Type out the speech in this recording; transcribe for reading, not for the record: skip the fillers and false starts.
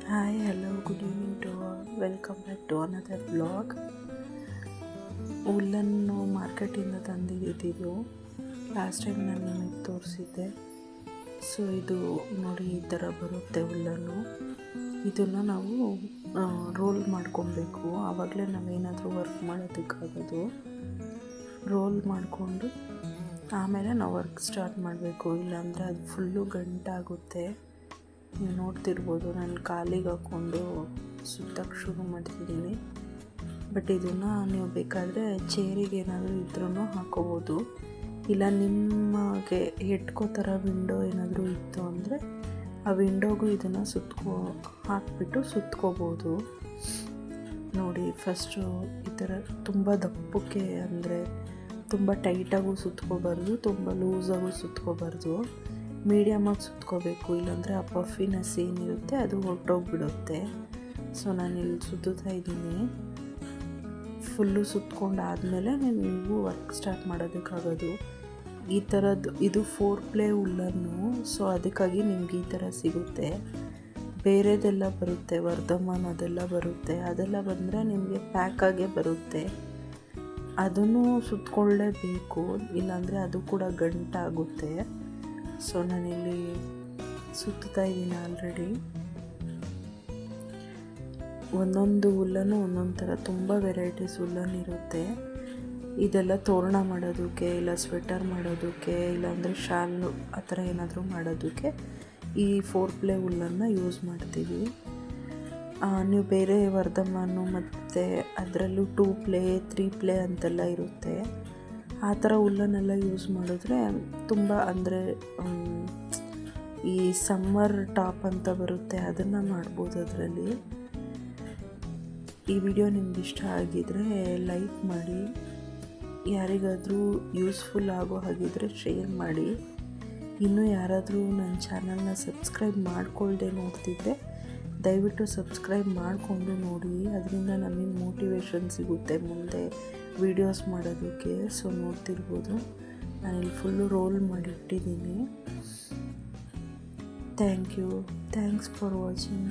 Hi, hello, good evening to all. Welcome back to another vlog. ಹುಲ್ಲನ್ನು ಮಾರ್ಕೆಟಿಂದ ತಂದಿದ್ದು last time ನಾನು ನಿಮಗೆ ತೋರಿಸಿದ್ದೆ. So ಇದು ನೋಡಿ ಈ ಥರ ಬರುತ್ತೆ ಹುಲ್ಲನ್ನು. ಇದನ್ನು ನಾವು ರೋಲ್ ಮಾಡ್ಕೊಬೇಕು. ಆವಾಗಲೇ ನಾವೇನಾದರೂ ವರ್ಕ್ ಮಾಡೋದಕ್ಕಾಗೋದು. ರೋಲ್ ಮಾಡಿಕೊಂಡು ಆಮೇಲೆ ನಾವು ವರ್ಕ್ ಸ್ಟಾರ್ಟ್ ಮಾಡಬೇಕು. ಇಲ್ಲಾಂದರೆ ಅದು ಫುಲ್ಲು ಗಂಟಾಗುತ್ತೆ. ನೀವು ನೋಡ್ತಿರ್ಬೋದು, ನಾನು ಕಾಲಿಗೆ ಹಾಕ್ಕೊಂಡು ಸುತ್ತಕ್ಕೆ ಶುರು ಮಾಡ್ತಿದ್ದೀನಿ. ಬಟ್ ಇದನ್ನು ನೀವು ಬೇಕಾದರೆ ಚೇರಿಗೆ ಏನಾದರೂ ಇದ್ರೂ ಹಾಕೋಬೋದು. ಇಲ್ಲ ನಿಮಗೆ ಎಟ್ಕೋ ಥರ ವಿಂಡೋ ಏನಾದರೂ ಇತ್ತು ಅಂದರೆ ಆ ವಿಂಡೋಗೂ ಇದನ್ನು ಹಾಕಿಬಿಟ್ಟು ಸುತ್ಕೋಬೋದು. ನೋಡಿ, ಫಸ್ಟು ಈ ಥರ ತುಂಬ ದಪ್ಪಕ್ಕೆ, ಅಂದರೆ ತುಂಬ ಟೈಟಾಗೂ ಸುತ್ಕೋಬಾರ್ದು, ತುಂಬ ಲೂಸಾಗೂ ಸುತ್ಕೋಬಾರ್ದು. ಮೀಡಿಯಮಾಗಿ ಸುತ್ಕೋಬೇಕು. ಇಲ್ಲಾಂದರೆ ಆ ಪಫಿನೆಸ್ ಏನಿರುತ್ತೆ ಅದು ಹೊರಟೋಗ್ಬಿಡುತ್ತೆ. ಸೊ ನಾನಿಲ್ಲಿ ಸುತ್ತಾ ಇದ್ದೀನಿ. ಫುಲ್ಲು ಸುತ್ಕೊಂಡಾದಮೇಲೆ ನೀವು ವರ್ಕ್ ಸ್ಟಾರ್ಟ್ ಮಾಡೋದಕ್ಕಾಗೋದು. ಈ ಥರದ್ದು ಇದು 4 ಪ್ಲೇ ಹುಲ್ಲನ್ನು. ಸೊ ಅದಕ್ಕಾಗಿ ನಿಮ್ಗೆ ಈ ಥರ ಸಿಗುತ್ತೆ. ಬೇರೆದೆಲ್ಲ ಬರುತ್ತೆ, ವರ್ಧಮಾನ್ ಅದೆಲ್ಲ ಬರುತ್ತೆ. ಅದೆಲ್ಲ ಬಂದರೆ ನಿಮಗೆ ಪ್ಯಾಕಾಗೇ ಬರುತ್ತೆ. ಅದನ್ನು ಸುತ್ಕೊಳ್ಳೇಬೇಕು, ಇಲ್ಲಾಂದರೆ ಅದು ಕೂಡ ಗಂಟಾಗುತ್ತೆ. ಸೊ ನಾನಿಲ್ಲಿ ಸುತ್ತಾ ಇದ್ದೀನಿ ಆಲ್ರೆಡಿ. ಒಂದೊಂದು ಹುಲ್ಲನ್ನು ಒಂದೊಂದು ಥರ ತುಂಬ ವೆರೈಟೀಸ್ ಹುಲ್ಲನ್ನಿರುತ್ತೆ. ಇದೆಲ್ಲ ತೋರಣ ಮಾಡೋದಕ್ಕೆ, ಇಲ್ಲ ಸ್ವೆಟರ್ ಮಾಡೋದಕ್ಕೆ, ಇಲ್ಲಾಂದರೆ ಶಾಲು ಆ ಥರ ಏನಾದರೂ ಮಾಡೋದಕ್ಕೆ ಈ 4 ಪ್ಲೇ ಹುಲ್ಲನ್ನು ಯೂಸ್ ಮಾಡ್ತೀವಿ. ನೀವು ಬೇರೆ ವರ್ಧಮಾನು ಮತ್ತು ಅದರಲ್ಲೂ 2 ಪ್ಲೇ 3 ಪ್ಲೇ ಅಂತೆಲ್ಲ ಇರುತ್ತೆ. ಆ ಥರ ಹುಲ್ಲನ್ನೆಲ್ಲ ಯೂಸ್ ಮಾಡಿದ್ರೆ ತುಂಬ, ಅಂದರೆ ಈ ಸಮ್ಮರ್ ಟಾಪ್ ಅಂತ ಬರುತ್ತೆ, ಅದನ್ನು ಮಾಡ್ಬೋದು ಅದರಲ್ಲಿ. ಈ ವಿಡಿಯೋ ನಿಮ್ಗೆ ಇಷ್ಟ ಆಗಿದರೆ ಲೈಕ್ ಮಾಡಿ, ಯಾರಿಗಾದರೂ ಯೂಸ್ಫುಲ್ ಆಗೋ ಹಾಗಿದ್ರೆ ಶೇರ್ ಮಾಡಿ. ಇನ್ನೂ ಯಾರಾದರೂ ನನ್ನ ಚಾನಲ್ನ ಸಬ್ಸ್ಕ್ರೈಬ್ ಮಾಡ್ಕೊಳ್ದೆ ನೋಡ್ತಿದ್ರೆ ದಯವಿಟ್ಟು ಸಬ್ಸ್ಕ್ರೈಬ್ ಮಾಡಿಕೊಂಡು ನೋಡಿ. ಅದರಿಂದ ನಮಗೆ ಮೋಟಿವೇಶನ್ ಸಿಗುತ್ತೆ ಮುಂದೆ ವೀಡಿಯೋಸ್ ಮಾಡೋದಕ್ಕೆ. ಸೊ ನೋಡ್ತಿರ್ಬೋದು, ನಾನಿಲ್ಲಿ ಫುಲ್ಲು ರೋಲ್ ಮಾಡಿಟ್ಟಿದ್ದೀನಿ. Thanks for watching.